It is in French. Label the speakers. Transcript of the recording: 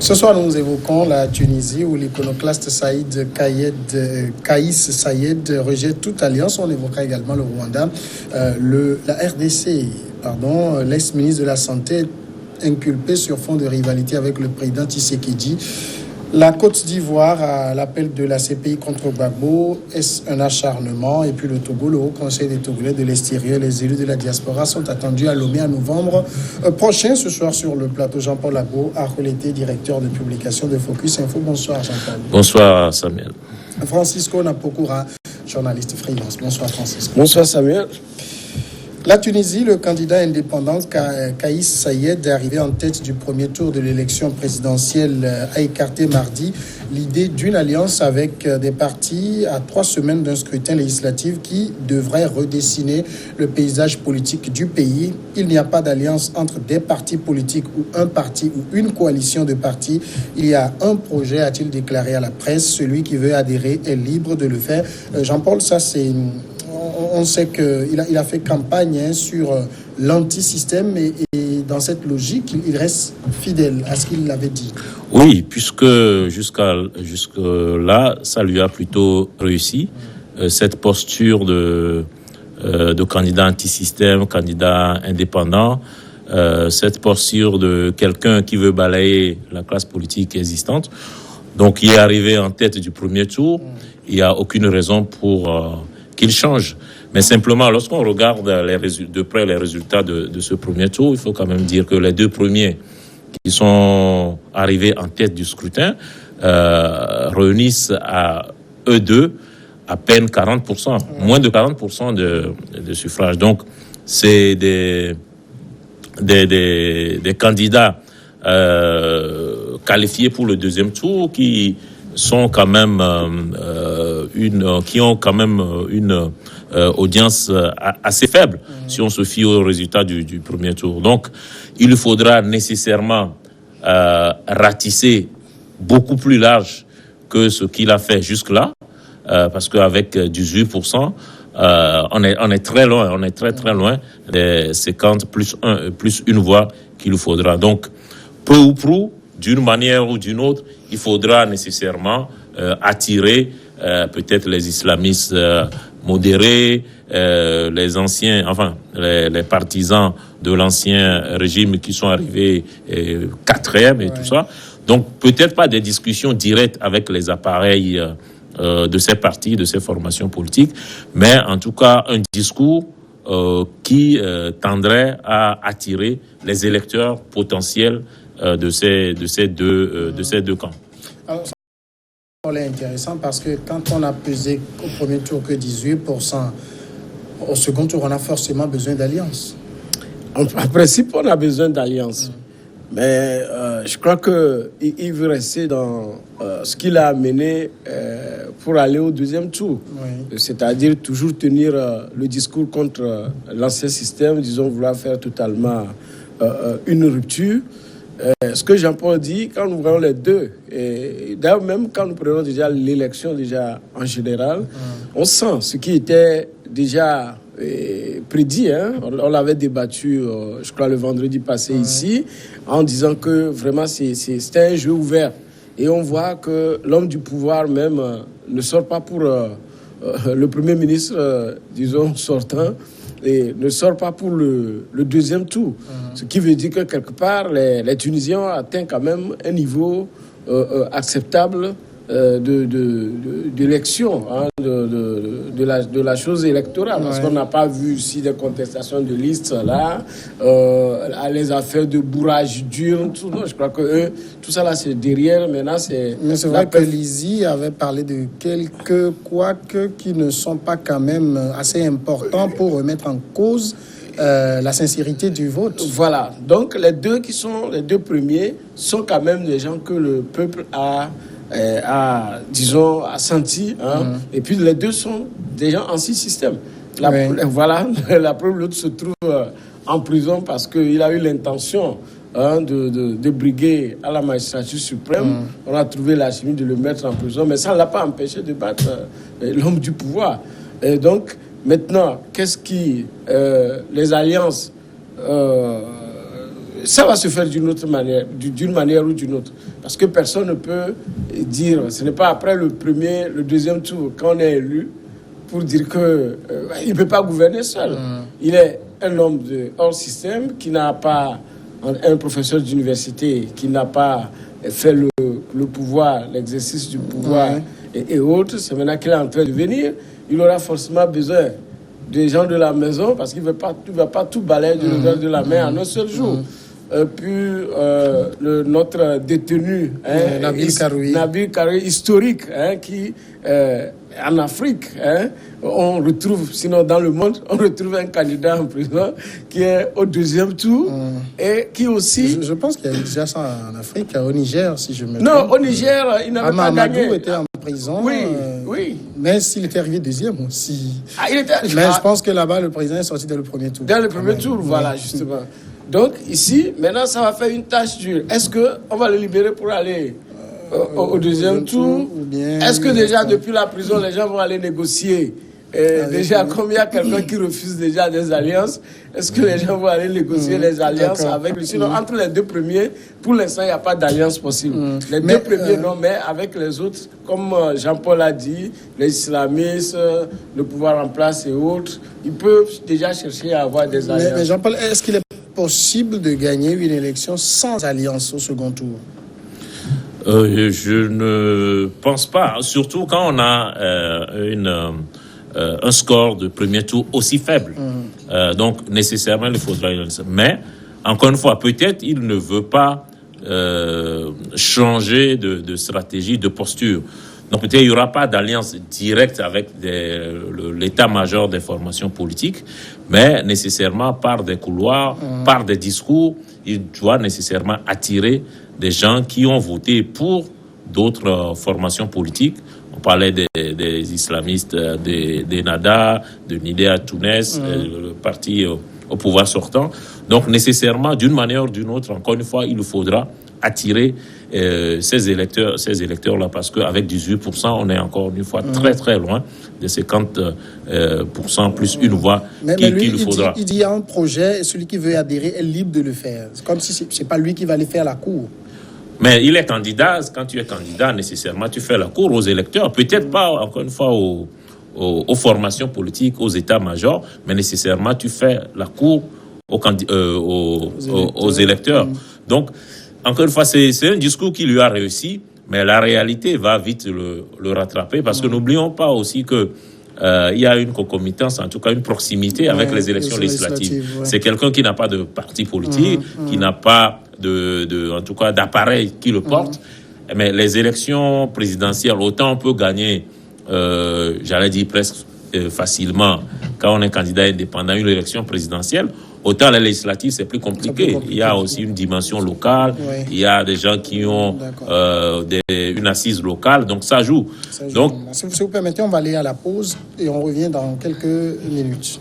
Speaker 1: Ce soir, nous évoquons la Tunisie où l'iconoclaste Kaïs Saïed rejette toute alliance. On évoquera également le Rwanda. La RDC, l'ex-ministre de la Santé inculpé sur fond de rivalité avec le président Tshisekedi. La Côte d'Ivoire, à l'appel de la CPI contre Gbagbo, est un acharnement. Et puis le Togo, le Haut Conseil des Togolais de l'extérieur, les élus de la diaspora sont attendus à Lomé en novembre prochain. Ce soir sur le plateau, Jean-Paul Ago, Arcoleté, directeur de publication de Focus Info. Bonsoir Jean-Paul.
Speaker 2: Bonsoir Samuel.
Speaker 1: Francisco Napokura, journaliste freelance. Bonsoir Francisco.
Speaker 3: Bonsoir Samuel.
Speaker 1: La Tunisie, le candidat indépendant Kaïs Saïed, arrivé en tête du premier tour de l'élection présidentielle, a écarté mardi l'idée d'une alliance avec des partis à 3 semaines d'un scrutin législatif qui devrait redessiner le paysage politique du pays. Il n'y a pas d'alliance entre des partis politiques ou un parti ou une coalition de partis. Il y a un projet, a-t-il déclaré à la presse. Celui qui veut adhérer est libre de le faire. Jean-Paul, ça c'est... On sait qu'il a fait campagne sur l'anti-système et dans cette logique, il reste fidèle à ce qu'il avait dit.
Speaker 2: Oui, puisque jusque-là, ça lui a plutôt réussi. Cette posture de candidat anti-système, candidat indépendant, cette posture de quelqu'un qui veut balayer la classe politique existante. Donc, il est arrivé en tête du premier tour. Il n'y a aucune raison pour... qu'il change. Mais simplement, lorsqu'on regarde de près les résultats de ce premier tour, il faut quand même dire que les deux premiers qui sont arrivés en tête du scrutin réunissent à eux deux à peine 40%, moins de 40% de suffrages. Donc, c'est des candidats qualifiés pour le deuxième tour qui sont quand même qui ont quand même une audience assez faible si on se fie aux résultats du premier tour. Donc, il faudra nécessairement ratisser beaucoup plus large que ce qu'il a fait jusque-là, parce qu'avec 18%, on est très loin, on est très loin des 50 plus une voix qu'il faudra. Donc, peu ou prou, d'une manière ou d'une autre, il faudra nécessairement attirer peut-être les islamistes modérés, les anciens, les partisans de l'ancien régime qui sont arrivés quatrième et tout ça. Donc peut-être pas des discussions directes avec les appareils de ces partis, de ces formations politiques, mais en tout cas un discours qui tendrait à attirer les électeurs potentiels de ces deux camps.
Speaker 1: Alors, c'est intéressant parce que quand on a pesé au premier tour que 18%, au second tour, on a forcément besoin d'alliance.
Speaker 3: En principe, on a besoin d'alliance. Mais je crois qu'il veut rester dans ce qu'il a amené pour aller au deuxième tour. Oui. C'est-à-dire toujours tenir le discours contre l'ancien système, disons vouloir faire totalement une rupture. Ce que Jean-Paul dit, quand nous voyons les deux, et d'ailleurs même quand nous prenons déjà l'élection déjà en général, on sent ce qui était déjà prédit. On l'avait débattu, je crois, le vendredi passé ici, en disant que vraiment c'était un jeu ouvert. Et on voit que l'homme du pouvoir même ne sort pas pour le Premier ministre, disons, sortant, et ne sort pas pour le deuxième tour. Ce qui veut dire que quelque part, les Tunisiens ont atteint quand même un niveau acceptable d'élection, de la chose électorale. Parce qu'on n'a pas vu ici des contestations de listes là, les affaires de bourrage d'urnes, tout. Non, je crois que tout ça là, c'est derrière. Maintenant,
Speaker 1: Mais c'est vrai que Lizy avait parlé de quelques quoique qui ne sont pas quand même assez importants pour remettre en cause la sincérité du vote.
Speaker 3: Voilà. Donc, les deux premiers sont quand même des gens que le peuple a senti. Et puis, les deux sont des gens anti-système. Voilà. La preuve, l'autre se trouve en prison parce qu'il a eu l'intention de briguer à la magistrature suprême. On a trouvé la chimie de le mettre en prison, mais ça ne l'a pas empêché de battre l'homme du pouvoir. Et donc, maintenant, qu'est-ce qui... les alliances ça va se faire d'une autre manière, d'une manière ou d'une autre. Parce que personne ne peut dire, ce n'est pas après le deuxième tour, quand on est élu, pour dire qu'il ne peut pas gouverner seul. Il est un homme de hors système qui n'a pas, un professeur d'université qui n'a pas fait le pouvoir, l'exercice du pouvoir et autres. C'est maintenant qu'il est en train de venir. Il aura forcément besoin des gens de la maison parce qu'il ne va pas tout balayer du revers de la main en un seul jour. Puis notre détenu, Nabil Karoui, historique, qui en Afrique, on retrouve, sinon dans le monde, on retrouve un candidat en prison qui est au deuxième tour et qui aussi...
Speaker 1: Je pense qu'il y a déjà ça en Afrique, au Niger, si je me trompe.
Speaker 3: Non, au Niger, il n'avait pas gagné.
Speaker 1: Amadou était en prison.
Speaker 3: Oui.
Speaker 1: Mais s'il était arrivé deuxième aussi.
Speaker 3: Mais
Speaker 1: je pense que là-bas, le président est sorti dès le premier tour.
Speaker 3: Dès le premier tour, voilà, justement. Donc ici, maintenant, ça va faire une tâche dure. Est-ce qu'on va le libérer pour aller au deuxième tour? Est-ce que déjà, depuis la prison, les gens vont aller négocier? Déjà, comme il y a quelqu'un qui refuse déjà des alliances, est-ce que les gens vont aller négocier les alliances avec lui? Sinon, entre les deux premiers, pour l'instant, il n'y a pas d'alliance possible. Les deux premiers, non, mais avec les autres, comme Jean-Paul a dit, les islamistes, le pouvoir en place et autres, ils peuvent déjà chercher à avoir des alliances.
Speaker 1: Mais Jean-Paul, est-ce qu'il est possible de gagner une élection sans alliance au second tour?
Speaker 2: Je ne pense pas, surtout quand on a un score de premier tour aussi faible. Donc, nécessairement, il faudra une alliance. Mais, encore une fois, peut-être il ne veut pas changer de stratégie, de posture. Donc, peut-être il n'y aura pas d'alliance directe avec l'état-major des formations politiques, mais nécessairement par des couloirs, par des discours, il doit nécessairement attirer des gens qui ont voté pour d'autres formations politiques. On parlait des islamistes, des Nada, de Nidea Tounes, le parti au pouvoir sortant. Donc, nécessairement, d'une manière ou d'une autre, encore une fois, il faudra attirer ces électeurs-là, parce qu'avec 18%, on est encore une fois très, très loin de 50% plus une voix qu'il faudra.
Speaker 1: Il dit il y a un projet, celui qui veut adhérer est libre de le faire. C'est comme si ce n'est pas lui qui va aller faire la cour.
Speaker 2: Mais il est candidat. Quand tu es candidat, nécessairement, tu fais la cour aux électeurs. Peut-être pas, encore une fois, aux formations politiques, aux états-majors, mais nécessairement, tu fais la cour aux électeurs. Donc, encore une fois, c'est un discours qui lui a réussi, mais la réalité va vite le rattraper, parce que n'oublions pas aussi que il y a une concomitance, en tout cas une proximité avec les élections législatives. C'est quelqu'un qui n'a pas de parti politique, qui n'a pas en tout cas d'appareil qui le porte. Mais les élections présidentielles, autant on peut gagner, j'allais dire presque facilement, quand on est candidat indépendant, une élection présidentielle, autant les législatives, c'est plus compliqué. Il y a aussi une dimension locale, il y a des gens qui ont une assise locale, donc ça joue. Donc,
Speaker 1: si vous permettez, on va aller à la pause et on revient dans quelques minutes.